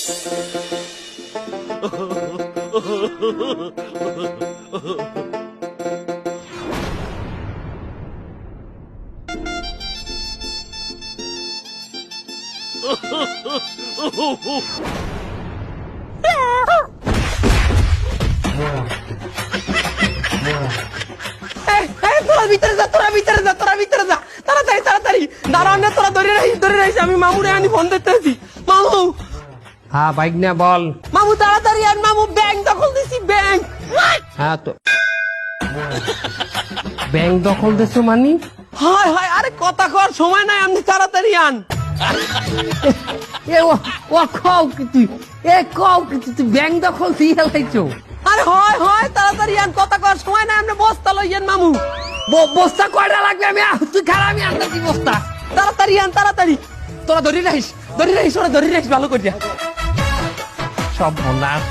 তোরা ভিতরে যা, তোরা ভিতরে যা, তোরা ভিতরে যা, তাড়াতাড়ি তাড়াতাড়ি। দাঁড়াও না, তোরা ধরে রাখিস, আমি মামুরে আনি ফোন দিতেছি। মামু, হ্যাঁ বাইক না বল। মামু তাড়াতাড়ি আন, মামু ব্যাংক দখল দিছি, ব্যাংক। হ্যাঁ তো ব্যাংক দখল দিছো মানি? হায় হায়, আরে কথা কর সময় নাই, আপনি তাড়াতাড়ি আন। এ ও খাও কি তুই, এ খাও কি তুই ব্যাংক দখল দিয়ে লাইছো? আরে হয় হয়, তাড়াতাড়ি আন, কথা কর সময় নাই, আপনি বস্তা লইয়েন মামু। বস্তা কয়টা লাগবে? তুই খারাপ, আমি আনতেছি বস্তা। তাড়াতাড়ি আন, তাড়াতাড়ি। তোরা ধরে রাখিস, ওরা ধরে রাখিস ভালো করিয়া। সব বনাস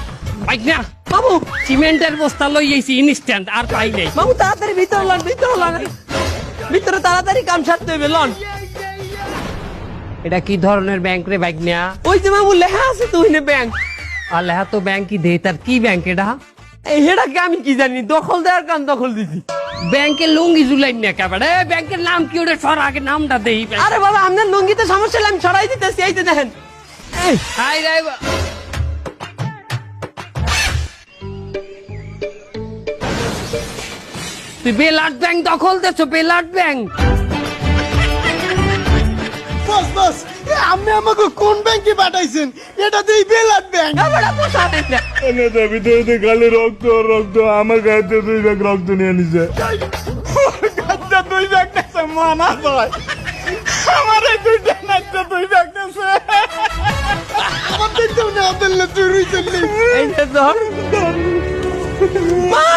বাইক না মামু, সিমেন্টের বস্তা লই আইছি ইনস্ট্যান্ট, আর পাই নাই। মামু তাড়াতাড়ি ভিতরে লন, ভিতরে লন, ভিতরে তাড়াতাড়ি কাম সারতে হবে, লন। এটা কি ধরনের ব্যাংক রে বাইক না? ওই যে মামু লেখা আছে তো ওইনে ব্যাংক। আর লেহা তো ব্যাংক কি দেই, তার কি ব্যাংক এটা? এই হেটাকে আমি কি জানি, দখল দেওয়ার কাম দখল দিছি। ব্যাংকের লুঙ্গি জুলাই না একেবারে। ব্যাংকের নাম কি ওটা? সর আগে নামটা দেই। আরে বাবা, আপনার লুঙ্গিতে সমস্যা হলে আমি ছড়াই দিতেছি, এই যে দেখেন। এই, হাই রে তুই বেলাট ব্যাংক দখল দেছো, বেলাট ব্যাংক। বস বস, আপনি আমাকে কোন ব্যাংকে পাঠাইছেন? এটা তো বেলাট ব্যাংক। এবারে বসাবেন না। ভিতরে খালি রক্ত রক্ত, আমার গাড়িতে 2 ব্যাগ রক্ত নিয়ে নিছে। গাছটা 2 ব্যাগ নেছে, মানা ভাই। আমার এই 2টা নাচটা 2 ব্যাগ নেছে। আমার দেখতেও না, আদল্লা চুরি চললি। এই যে ধর। মা!